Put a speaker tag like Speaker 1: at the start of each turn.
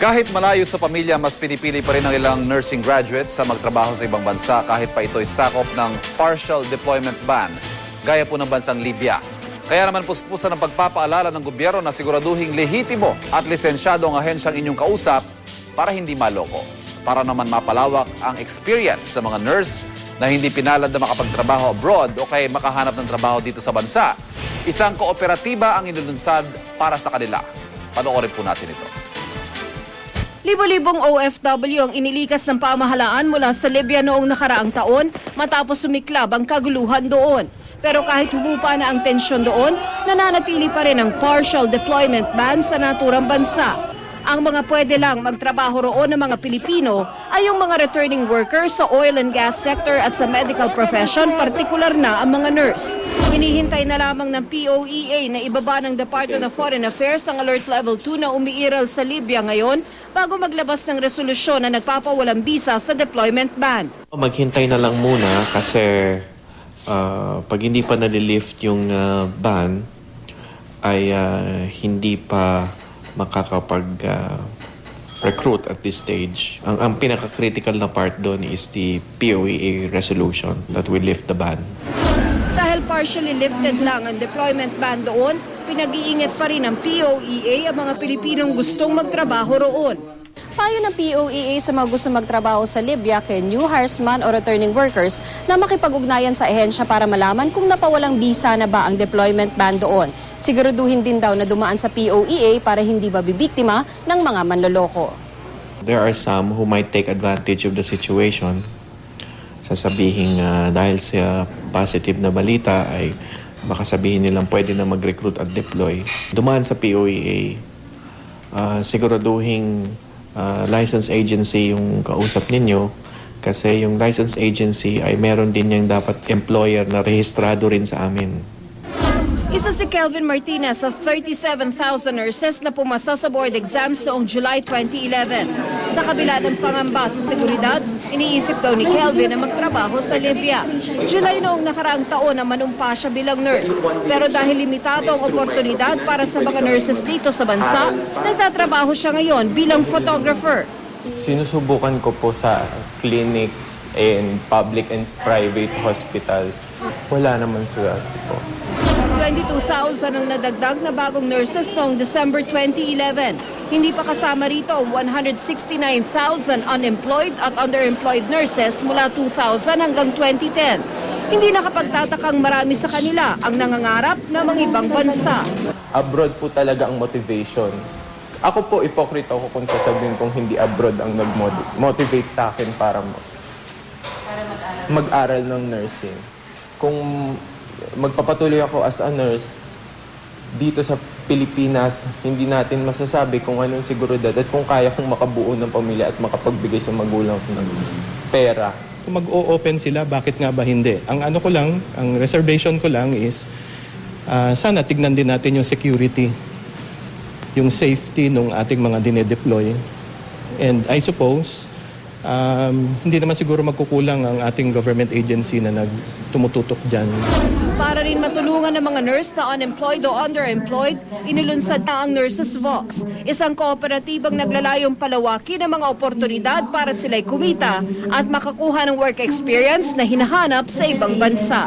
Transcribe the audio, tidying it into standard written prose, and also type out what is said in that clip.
Speaker 1: Kahit malayo sa pamilya, mas pinipili pa rin ng ilang nursing graduates sa magtrabaho sa ibang bansa kahit pa ito'y sakop ng partial deployment ban, gaya po ng bansang Libya. Kaya naman puspusan ng pagpapaalala ng gobyerno na siguraduhing lehitimo at lisensyado ang ahensyang inyong kausap para hindi maloko. Para naman mapalawak ang experience sa mga nurse na hindi pinalad na makapagtrabaho abroad o kaya makahanap ng trabaho dito sa bansa. Isang kooperatiba ang inilunsad para sa kanila. Panoorin po natin ito.
Speaker 2: Libo-libong OFW ang inilikas ng pamahalaan mula sa Libya noong nakaraang taon matapos sumiklab ang kaguluhan doon. Pero kahit humupa na ang tensyon doon, nananatili pa rin ang partial deployment ban sa naturang bansa. Ang mga pwede lang magtrabaho roon ng mga Pilipino ay yung mga returning workers sa oil and gas sector at sa medical profession, partikular na ang mga nurse. Hinihintay na lamang ng POEA na ibaba ng Department of Foreign Affairs ang Alert Level 2 na umiiral sa Libya ngayon bago maglabas ng resolusyon na nagpapawalang bisa sa deployment ban.
Speaker 3: Maghintay na lang muna kasi pag hindi pa nalilift yung ban ay hindi pa makakapag-recruit at this stage. Ang pinaka-critical na part doon is the POEA resolution that will lift the ban.
Speaker 2: Dahil partially lifted lang ang deployment ban doon, pinag-iingat pa rin ng POEA ang mga Pilipinong gustong magtrabaho roon.
Speaker 4: Payo ng POEA sa mga gusto magtrabaho sa Libya kay new hires man o returning workers na makipag-ugnayan sa ahensya para malaman kung napawalang bisa na ba ang deployment ban doon. Siguraduhin din daw na dumaan sa POEA para hindi ba bibiktima ng mga manloloko.
Speaker 3: There are some who might take advantage of the situation. Sasabihin dahil sa positive na balita ay baka sabihin nilang pwede na mag-recruit at deploy. Dumaan sa POEA, siguraduhin license agency yung kausap ninyo kasi yung license agency ay meron din yung dapat employer na rehistrado rin sa amin.
Speaker 2: Isa si Kelvin Martinez sa 37,000 nurses na pumasa sa board exams noong July 2011. Sa kabila ng pangamba sa seguridad, iniisip daw ni Kelvin na magtrabaho sa Libya. July noong nakaraang taon na manumpa siya bilang nurse. Pero dahil limitado ang oportunidad para sa mga nurses dito sa bansa, nagtatrabaho siya ngayon bilang photographer.
Speaker 5: Sinusubukan ko po sa clinics and public and private hospitals. Wala naman swerte po.
Speaker 2: 22,000 ang nadagdag na bagong nurses noong December 2011. Hindi pa kasama rito ang 169,000 unemployed at underemployed nurses mula 2000 hanggang 2010. Hindi nakapagtatakang marami sa kanila ang nangangarap na mga ibang bansa.
Speaker 5: Abroad po talaga ang motivation. Ako po, ipokrito ako kung sasabihin kong hindi abroad ang nag-motivate sa akin para mag-aral ng nursing. Kung magpapatuloy ako as a nurse dito sa Pilipinas, hindi natin masasabi kung anong seguridad at kung kaya kong makabuo ng pamilya at makapagbigay sa magulang ng pera.
Speaker 6: Kung mag-o-open sila, bakit nga ba hindi? Ang reservation ko lang is sana tignan din natin yung security, yung safety ng ating mga dinedeploy. And I suppose, hindi naman siguro magkukulang ang ating government agency na tumututok dyan.
Speaker 2: Para rin matulungan ng mga nurse na unemployed o underemployed, inilunsad na ang Nurses Vox, isang kooperatibang naglalayong palawakin ng mga oportunidad para sila'y kumita at makakuha ng work experience na hinahanap sa ibang bansa.